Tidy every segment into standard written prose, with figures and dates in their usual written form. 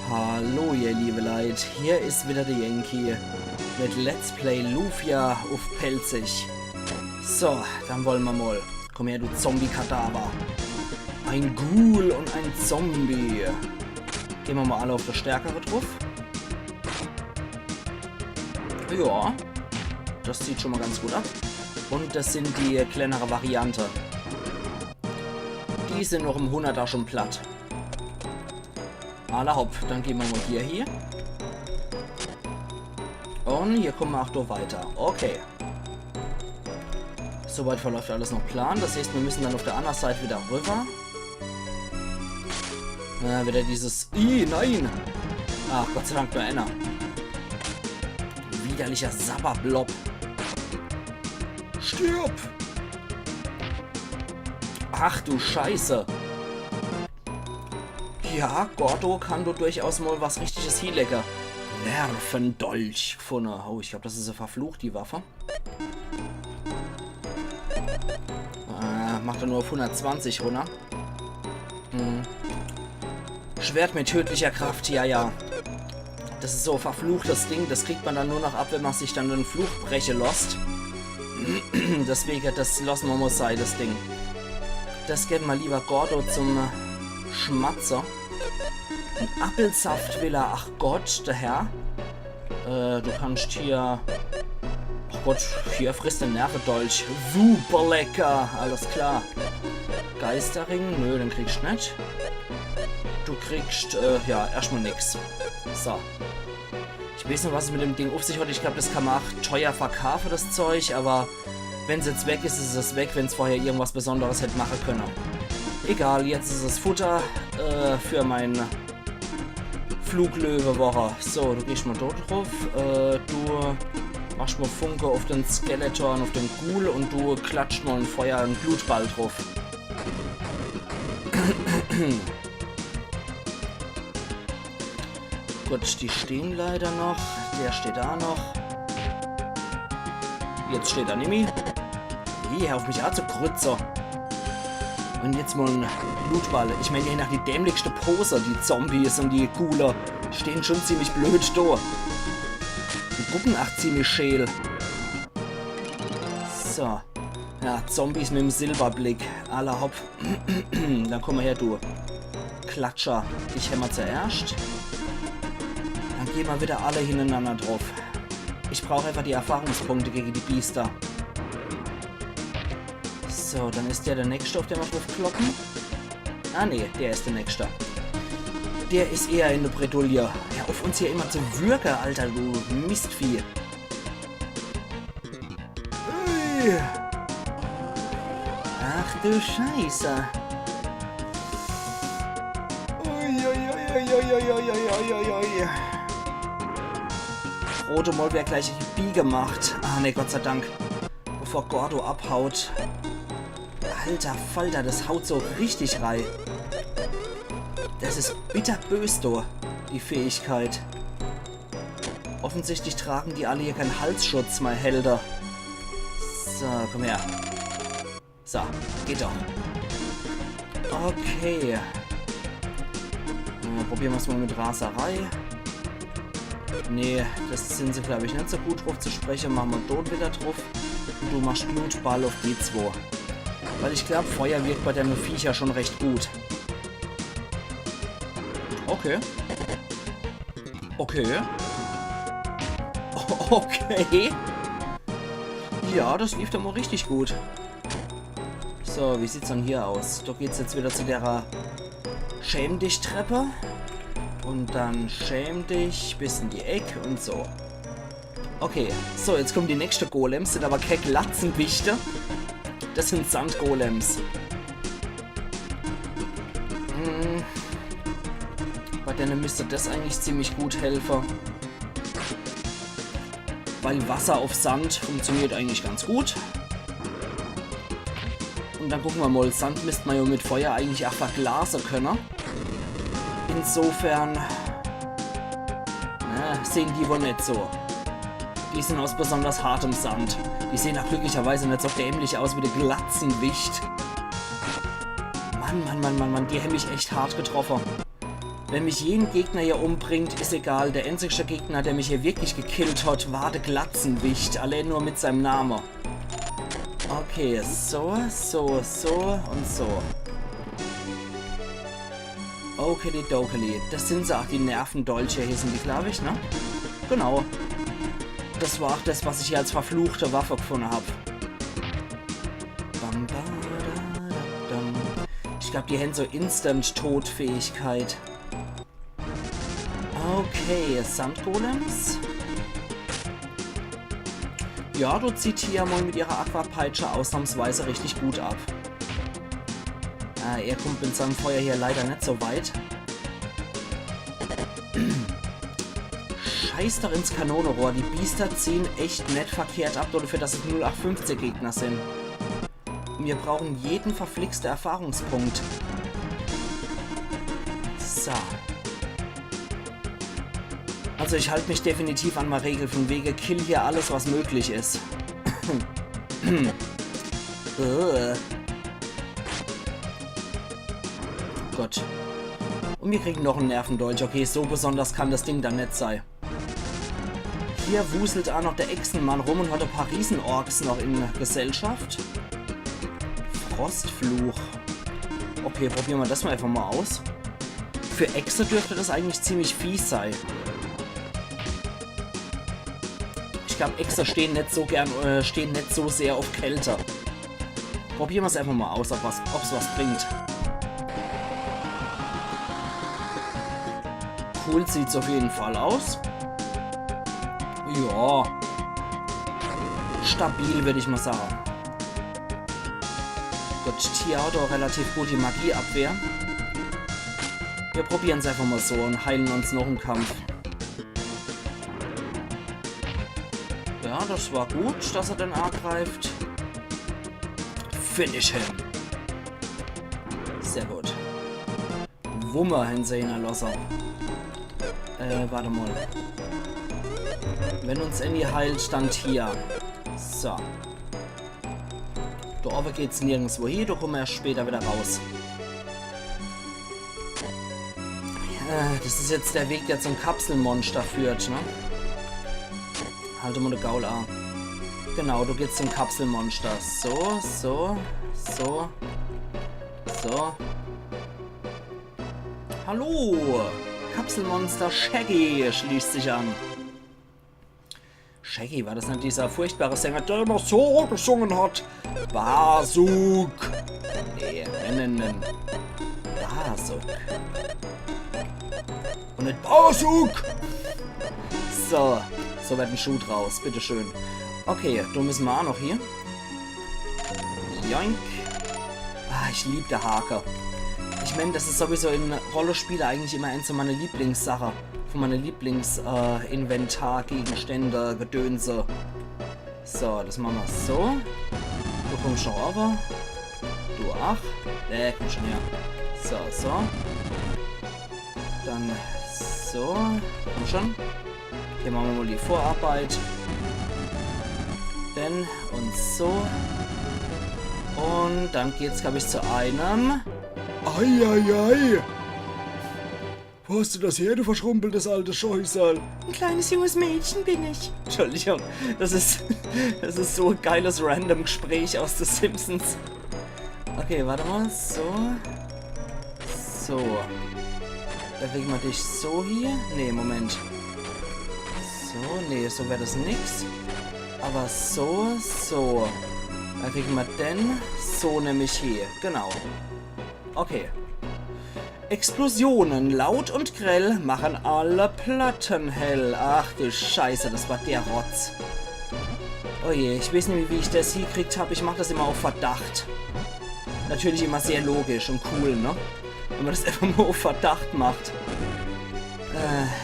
Hallo ihr liebe Leute, hier ist wieder der Yankee mit Let's Play Lufia auf Pelzig. So, dann wollen wir mal. Komm her, du Zombie-Kadaver. Ein Ghoul und ein Zombie. Gehen wir mal alle auf das Stärkere drauf. Ja, das sieht schon mal ganz gut ab. Und das sind die kleinere Variante. Die sind noch im 100er schon platt. Aller hopp, dann gehen wir mal hier. Und hier kommen wir auch noch weiter. Okay. Soweit verläuft alles noch Plan. Das heißt, wir müssen dann auf der anderen Seite wieder rüber. Wieder dieses... nein! Ach, Gott sei Dank nur einer. Widerlicher Sabberblob. Stirb! Ach du Scheiße. Ja, Gordo kann du durchaus mal was richtiges hinlecken. Nervendolch gefunden. Oh, ich glaube, das ist ja verflucht, die Waffe. Macht er nur auf 120 runter. Schwert mit tödlicher Kraft, ja. Das ist so verfluchtes Ding. Das kriegt man dann nur noch ab, wenn man sich dann den Fluch brechen lässt. Deswegen, das lassen wir mal sein, das Ding. Das geben wir lieber Gordo zum Schmatzer. Ein Apfelsaft will er. Ach Gott, der Herr. Du kannst hier... Ach Gott, hier frisst den Nervendolch. Super lecker. Alles klar. Geisterring? Nö, den kriegst du nicht. Du kriegst, ja, erstmal nix. So. Ich weiß nicht, was es mit dem Ding auf sich hat. Ich glaube, das kann man auch teuer verkaufen, das Zeug. Aber wenn es jetzt weg ist, ist es weg, wenn es vorher irgendwas Besonderes hätte machen können. Egal, jetzt ist es Futter für mein Fluglöwe-Woche. So, du gehst mal dort drauf. Du machst mal Funke auf den Skeleton, auf den Ghoul und du klatscht mal ein Feuer, einen Blutball drauf. Gut, die stehen leider noch. Der steht da noch. Jetzt steht da Nimi. Hör auf mich an zu krützer. Und jetzt mal ein Blutball. Ich meine, je nach die dämlichste Pose, die Zombies und die Ghouler stehen schon ziemlich blöd da. Die gucken auch ziemlich scheel. So. Ja, Zombies mit dem Silberblick. Aller hopp. Dann komm mal her, du Klatscher. Ich hämmer zuerst. Dann gehen wir wieder alle hintereinander drauf. Ich brauche einfach die Erfahrungspunkte gegen die Biester. So, dann ist der nächste, auf den wir drauf kloppen. Ah ne, der ist der nächste. Der ist eher in der Bredouille. Ja, auf uns hier immer zu würgen, Alter, du Mistvieh. Ui. Ach du Scheiße. Uiuiuiuiuiuiuiui. Rote Moll wäre gleich Biege gemacht. Ah ne, Gott sei Dank. Bevor Gordo abhaut. Alter Falter, das haut so richtig rein. Das ist bitterbös, du, die Fähigkeit. Offensichtlich tragen die alle hier keinen Halsschutz, mein Helder. So, komm her. So, geht doch. Okay. Probieren wir es mal mit Raserei. Nee, das sind sie, glaube ich, nicht so gut drauf zu sprechen. Machen wir dort wieder drauf. Und du machst Blutball auf die 2. Weil ich glaube, Feuer wirkt bei dem Viecher schon recht gut. Okay. Okay. Okay. Ja, das lief doch mal richtig gut. So, wie sieht's dann hier aus? Da geht's jetzt wieder zu der Schäm dich Treppe. Und dann schäm dich bis in die Ecke und so. Okay, so, jetzt kommen die nächsten Golems, sind aber keine Glatzenwichte. Das sind Sandgolems. Bei denen müsste das eigentlich ziemlich gut helfen. Weil Wasser auf Sand funktioniert eigentlich ganz gut. Und dann gucken wir mal, Sand müsste man ja mit Feuer eigentlich auch verglasen können. Insofern sehen die wohl nicht so. Die sind aus besonders hartem Sand. Die sehen auch glücklicherweise nicht so dämlich aus wie der Glatzenwicht. Mann, die haben mich echt hart getroffen. Wenn mich jeden Gegner hier umbringt, ist egal. Der einzige Gegner, der mich hier wirklich gekillt hat, war der Glatzenwicht. Allein nur mit seinem Namen. Okay, so, so, so und so. Okeli-dokeli. Das sind so auch die Nervendolche, hier sind die, glaube ich, ne? Genau. Das war auch das, was ich hier als verfluchte Waffe gefunden habe. Ich glaube, die haben so Instant-Todfähigkeit. Okay, Sandgolems. Ja, du zieht hier mal mit ihrer Aquapeitsche ausnahmsweise richtig gut ab. Er kommt mit seinem Feuer hier leider nicht so weit. Scheiß doch ins Kanonenrohr. Die Biester ziehen echt nicht verkehrt ab, dafür, dass es 0815 Gegner sind. Und wir brauchen jeden verflixten Erfahrungspunkt. So. Also ich halte mich definitiv an meine Regel von wegen kill hier alles, was möglich ist. Gott. Und wir kriegen noch einen Nervendolch. Okay, so besonders kann das Ding dann nicht sein. Hier wuselt auch noch der Echsenmann rum und hat ein paar Riesenorks noch in Gesellschaft. Frostfluch. Okay, probieren wir das mal einfach mal aus. Für Echse dürfte das eigentlich ziemlich fies sein. Ich glaube, Echse stehen nicht so sehr auf Kälte. Probieren wir es einfach mal aus, ob es was bringt. Cool sieht es auf jeden Fall aus. Ja. Stabil, würde ich mal sagen. Gut, Tier hat auch relativ gut die Magieabwehr. Wir probieren es einfach mal so und heilen uns noch im Kampf. Ja, das war gut, dass er den angreift. Finish him. Sehr gut. Wummer hinsehen, Losser. Warte mal. Wenn uns Annie heilt, dann hier. So. Da oben geht's nirgendwo hin, da kommen wir erst später wieder raus. Das ist jetzt der Weg, der zum Kapselmonster führt, ne? Halte mal eine Gaul an. Genau, du gehst zum Kapselmonster. So, so, so, so. Hallo! Kapselmonster Shaggy schließt sich an. Shaggy, war das nicht dieser furchtbare Sänger, der immer so gesungen hat? Basuk! Nee, nennen. Basuk. Und nicht Basuk! So, so wird ein Schuh draus, bitteschön. Okay, du müssen wir auch noch hier. Joink. Ah, ich liebe der Haker. Ich meine, das ist sowieso in Rollenspielen eigentlich immer eins meiner Lieblingssachen. Von meinen Lieblingsinventar-Gegenstände, Gedönse. So, das machen wir so. Du kommst schon rüber. Du auch. Komm schon her. So, so. Dann so. Komm schon. Hier machen wir mal die Vorarbeit. Dann und so. Und dann geht's, glaube ich, zu einem. Eieiei! Wo hast du das her, du verschrumpeltes altes Scheusal? Ein kleines junges Mädchen bin ich. Entschuldigung, das ist so ein geiles random Gespräch aus The Simpsons. Okay, warte mal, so. So. Da kriegen wir dich so hier. Nee, Moment. So, nee, so wäre das nix. Aber so, so. Da kriegen wir den so nämlich hier. Genau. Okay. Explosionen, laut und grell, machen alle Platten hell. Ach du Scheiße, das war der Rotz. Oh je, ich weiß nicht, wie ich das hier gekriegt habe. Ich mache das immer auf Verdacht. Natürlich immer sehr logisch und cool, ne? Wenn man das einfach nur auf Verdacht macht.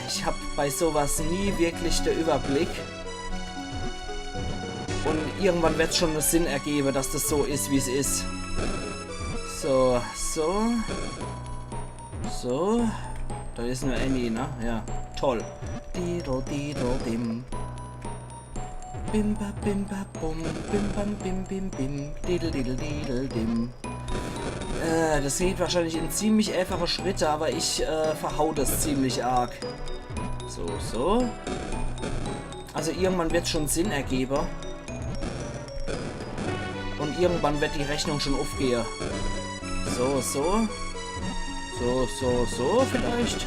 Ich habe bei sowas nie wirklich den Überblick. Und irgendwann wird es schon einen Sinn ergeben, dass das so ist, wie es ist. So, so. So. Da ist nur Annie, ne? Ja, toll. Dido, dido, dim. Bimba, bimba, bum. Bim, bam, bim, bim, bim. Didel, didel, didel, dim. Das geht wahrscheinlich in ziemlich einfache Schritte, aber ich verhau das ziemlich arg. So. Also irgendwann wird es schon Sinn ergeben. Und irgendwann wird die Rechnung schon aufgehen. So vielleicht.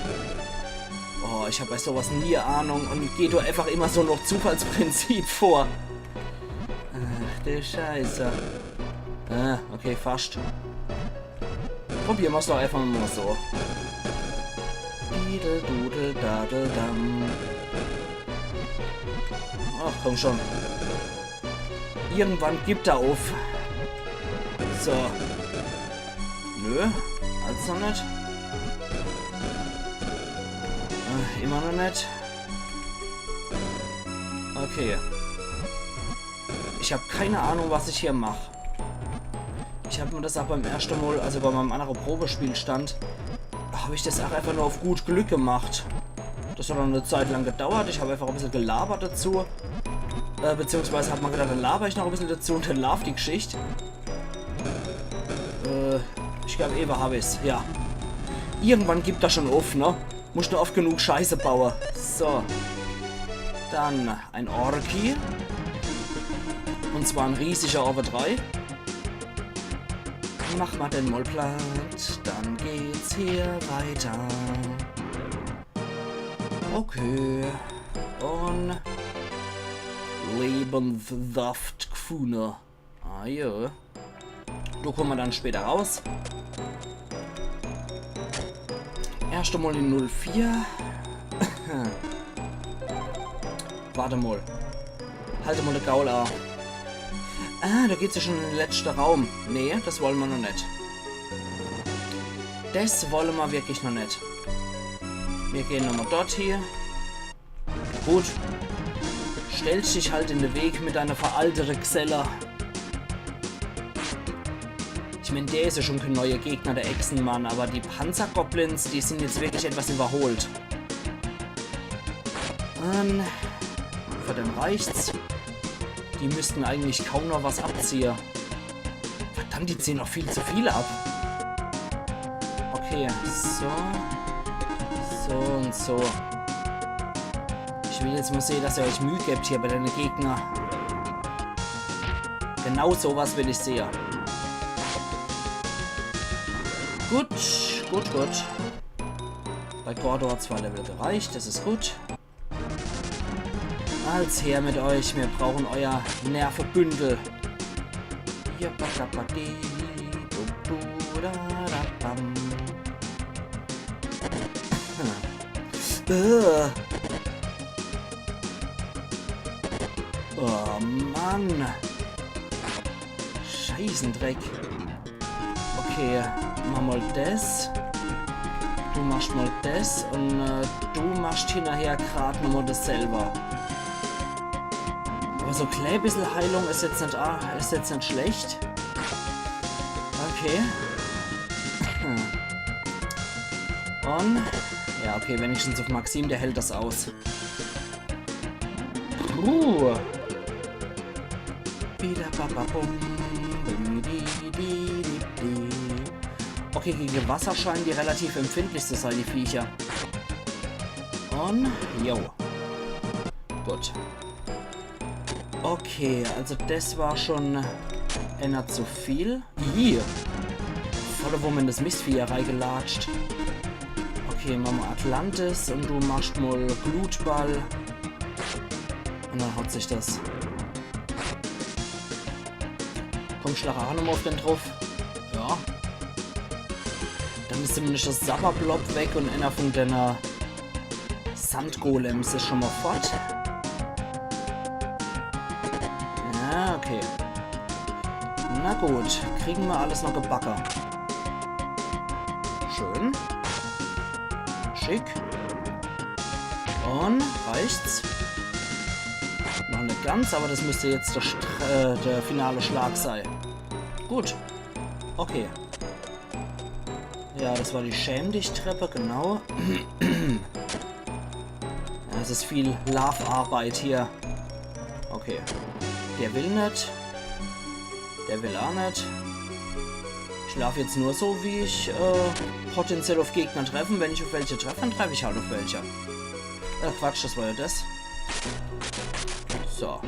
Oh, ich habe bei sowas nie Ahnung und gehe doch einfach immer so noch Zufallsprinzip vor. Ach du Scheiße. Okay, fast. Probieren wir es doch einfach mal so. Ach, komm schon. Irgendwann gibt er auf. So. Nö, alles noch nicht. Immer noch nicht. Okay. Ich habe keine Ahnung, was ich hier mache. Ich habe mir das auch beim ersten Mal, also bei meinem anderen Probespielstand, habe ich das auch einfach nur auf gut Glück gemacht. Das hat dann eine Zeit lang gedauert. Ich habe einfach ein bisschen gelabert dazu. Beziehungsweise hat man gedacht, dann laber ich noch ein bisschen dazu und dann lauf die Geschichte. Ich glaube, Eva habe ich es. Ja. Irgendwann gibt er schon auf, ne? Muss nur oft genug Scheiße bauen. So. Dann ein Orki. Und zwar ein riesiger Over 3. Mach mal den mal platt. Dann geht's hier weiter. Okay. Und Lebenssaft Gfune. Ah ja. Da kommen wir dann später raus. Erst einmal die 04. Warte mal. Halte mal den Gaul an. Ah, da geht's ja schon in den letzten Raum. Nee, das wollen wir noch nicht. Das wollen wir wirklich noch nicht. Wir gehen nochmal dort hier. Gut. Stellst dich halt in den Weg mit deiner veralteten Xella. Ich meine, der ist ja schon kein neuer Gegner, der Echsenmann, aber die Panzergoblins, die sind jetzt wirklich etwas überholt. Für den reicht's. Die müssten eigentlich kaum noch was abziehen. Verdammt, die ziehen noch viel zu viel ab. Okay, so und so. Ich will jetzt mal sehen, dass ihr euch Mühe gebt hier bei den Gegnern. Genau sowas will ich sehen. Gut. Bei Gordo hat 2 Level gereicht, das ist gut. Als her mit euch, wir brauchen euer Nervenbündel. Oh Mann. Scheißendreck. Okay, mach mal das. Du machst mal das und du machst hinterher gerade nochmal das selber. Aber so ein klein bisschen Heilung ist jetzt nicht schlecht. Okay. Und ja, okay, wenigstens auf Maxim, der hält das aus. Okay, gegen Wasser scheinen die relativ empfindlich zu sein, die Viecher. Und, jo. Gut. Okay, also das war schon ändert zu viel. Hier. Volle Wumme in das Mistvieh reingelatscht. Okay, machen wir Atlantis und du machst mal Blutball. Und dann haut sich das. Komm, schlag auch nochmal auf den drauf. Ja. Dann ist zumindest das Sabberblob weg und einer von den Sandgolems ist schon mal fort. Ja, okay. Na gut, kriegen wir alles noch gebacken. Schön. Schick. Und reicht's? Noch nicht ganz, aber das müsste jetzt der finale Schlag sein. Gut. Okay. Ja, das war die Schäm-dich-Treppe, genau. Ja, es ist viel Love-Arbeit hier. Okay. Der will nicht. Der will auch nicht. Ich laufe jetzt nur so, wie ich potenziell auf Gegner treffen. Wenn ich auf welche treffe, dann treffe ich halt auf welche. Quatsch, das war ja das. So.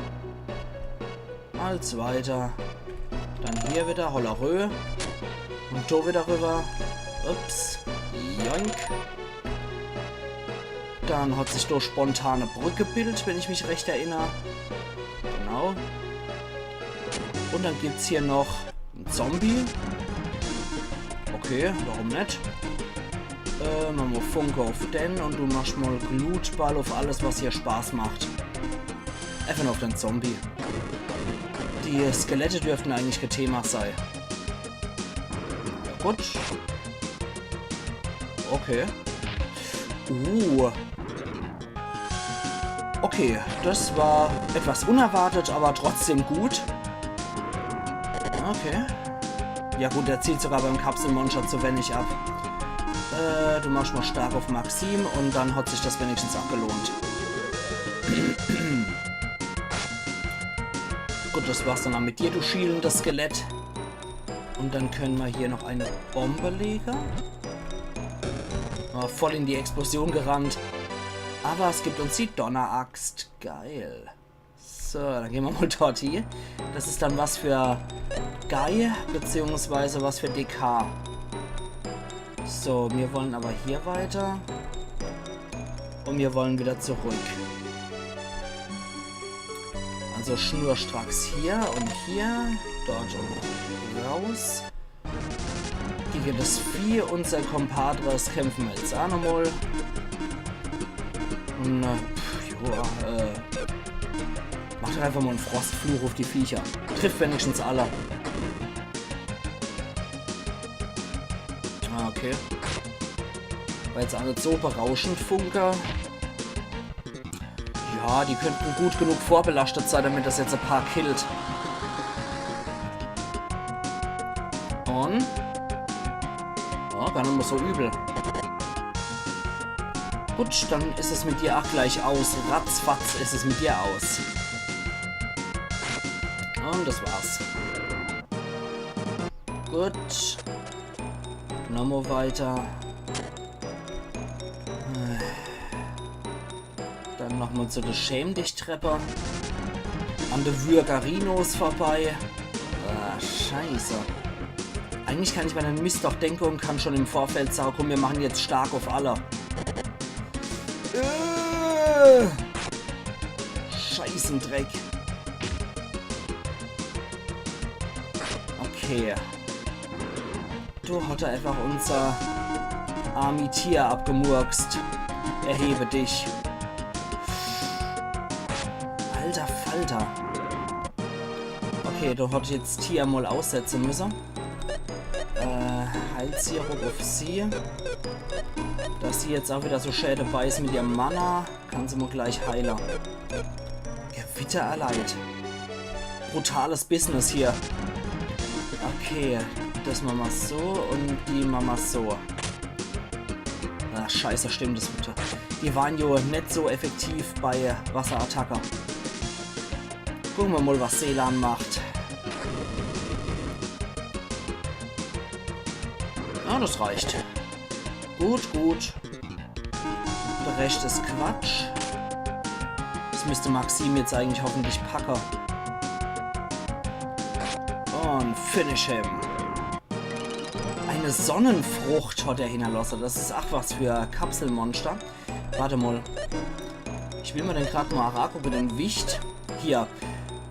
Als weiter. Dann hier wieder, Hollerö. Und da wieder rüber. Ups. Joink. Dann hat sich da spontane Brücke gebildet, wenn ich mich recht erinnere. Genau. Und dann gibt es hier noch einen Zombie. Okay, warum nicht? Machen wir Funke auf den und du machst mal Glutball auf alles, was hier Spaß macht. Einfach nur auf den Zombie. Die Skelette dürften eigentlich kein Thema sein. Ja, gut. Okay. Okay, das war etwas unerwartet, aber trotzdem gut. Okay. Ja gut, der zieht sogar beim Kapselmonster zu wenig ab. Du machst mal stark auf Maxim und dann hat sich das wenigstens abgelohnt. Gut, das war's dann auch mit dir, du schielendes Skelett. Und dann können wir hier noch eine Bombe legen. Voll in die Explosion gerannt. Aber es gibt uns die Donneraxt. Geil. So, dann gehen wir mal dort hier. Das ist dann was für Guy, beziehungsweise was für DK. So, wir wollen aber hier weiter. Und wir wollen wieder zurück. Also schnurstracks hier und hier. Dort und raus. Gegen das Vieh, unser Compadres, kämpfen wir jetzt auch nochmal. Und, macht einfach mal einen Frostfluch auf die Viecher. Trifft wenigstens alle. Okay. War jetzt auch nicht so berauschend, Funker. Ja, die könnten gut genug vorbelastet sein, damit das jetzt ein paar killt. Und? Oh, gar nicht mehr so übel. Gut, dann ist es mit dir auch gleich aus. Ratzfatz ist es mit dir aus. Und das war's. Gut. Nochmal weiter. Dann nochmal zu der Schäm-dich-Treppe. An der Würgarinos vorbei. Ah, scheiße. Eigentlich kann ich mir den Mist doch denken und kann schon im Vorfeld sagen, komm, wir machen jetzt stark auf alle. Scheißendreck. Okay. Du hat einfach unser Army-Tier abgemurkst. Erhebe dich. Alter Falter. Okay, du hat jetzt Tier mal aussetzen müssen. Heilsirup auf sie. Dass sie jetzt auch wieder so Schäde beißt mit ihrem Mana, kann sie mal gleich heilen. Gewitter erleid. Brutales Business hier. Okay, das machen wir so und die machen wir so. Ach, scheiße, stimmt das bitte. Die waren ja nicht so effektiv bei Wasserattacke. Gucken wir mal, was Seelan macht. Ja, das reicht. Gut, gut. Der Rest ist Quatsch. Das müsste Maxim jetzt eigentlich hoffentlich packen. Und finish him. Eine Sonnenfrucht hat er hinterlassen. Das ist ach was für Kapselmonster. Warte mal. Ich will mir den gerade mal angucken, den Wicht. Hier.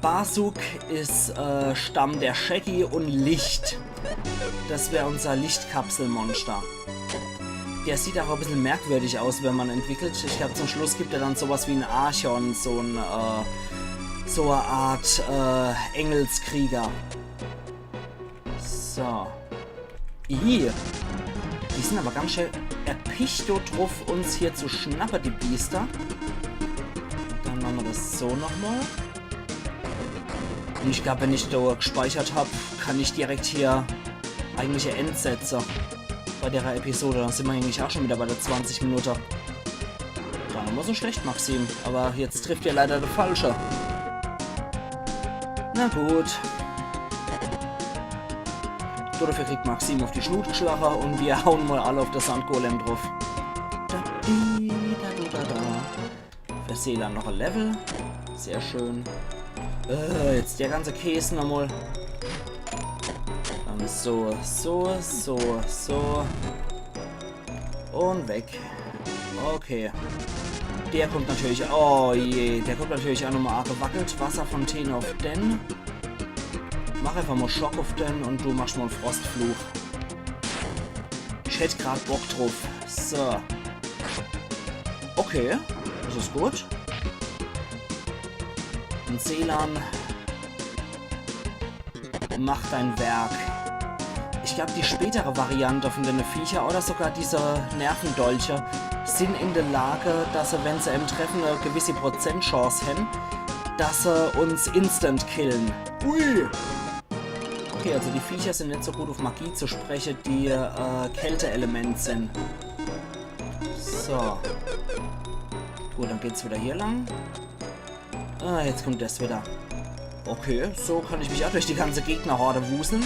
Basuk ist Stamm der Shaggy und Licht. Das wäre unser Lichtkapselmonster. Der sieht auch ein bisschen merkwürdig aus, wenn man entwickelt. Ich glaube, zum Schluss gibt er dann sowas wie ein Archon, so eine Art Engelskrieger. So. Die sind aber ganz schön erpicht drauf, uns hier zu schnappen, die Biester. Dann machen wir das so nochmal. Und ich glaube, wenn ich da gespeichert habe, kann ich direkt hier eigentliche Endsätze bei der Episode. Dann sind wir eigentlich auch schon wieder bei der 20 Minuten. Gar nicht mal so schlecht, Maxim. Aber jetzt trifft ihr leider der Falsche. Na gut. Gut, dafür kriegt Maxim auf die Schnute geschlagen und wir hauen mal alle auf das Sandgolem drauf. Für Seelan noch ein Level. Sehr schön. Jetzt der ganze Käse nochmal. Dann so. Und weg. Okay. Der kommt natürlich... Oh je, der kommt natürlich auch nochmal gewackelt. Wasserfontäne auf den. Mach einfach mal Schock auf den und du machst mal einen Frostfluch. Ich hätte gerade Bock drauf. So. Okay, das ist gut. Und Seelan, mach dein Werk. Ich glaube, die spätere Variante von den Viecher oder sogar diese Nervendolche sind in der Lage, dass sie, wenn sie im Treffen eine gewisse Prozentchance haben, dass sie uns instant killen. Ui! Okay, also die Viecher sind nicht so gut auf Magie zu sprechen, die Kälteelement sind. So. Gut, dann geht's wieder hier lang. Ah, jetzt kommt das wieder. Okay, so kann ich mich auch durch die ganze Gegnerhorde wuseln.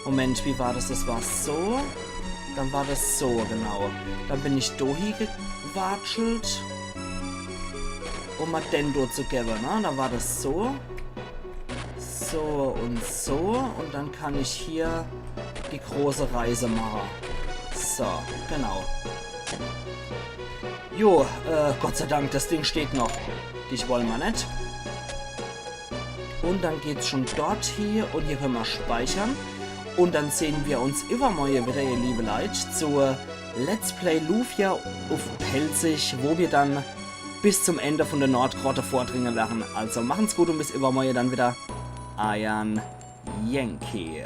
Moment, wie war das? Das war so. Dann war das so, genau. Dann bin ich Dohi gewatschelt. Um mal Dendo zu geben, ne? Dann war das so. So und so. Und dann kann ich hier die große Reise machen. So, genau. Jo, Gott sei Dank, das Ding steht noch. Dich wollen wir nicht. Und dann geht's schon dort hier. Und hier können wir speichern. Und dann sehen wir uns übermorgen wieder, ihr liebe Leute, zur Let's Play Lufia auf Pelzig, wo wir dann bis zum Ende von der Nordgrotte vordringen werden. Also machen's gut und bis übermorgen dann wieder. Ayan Yankee.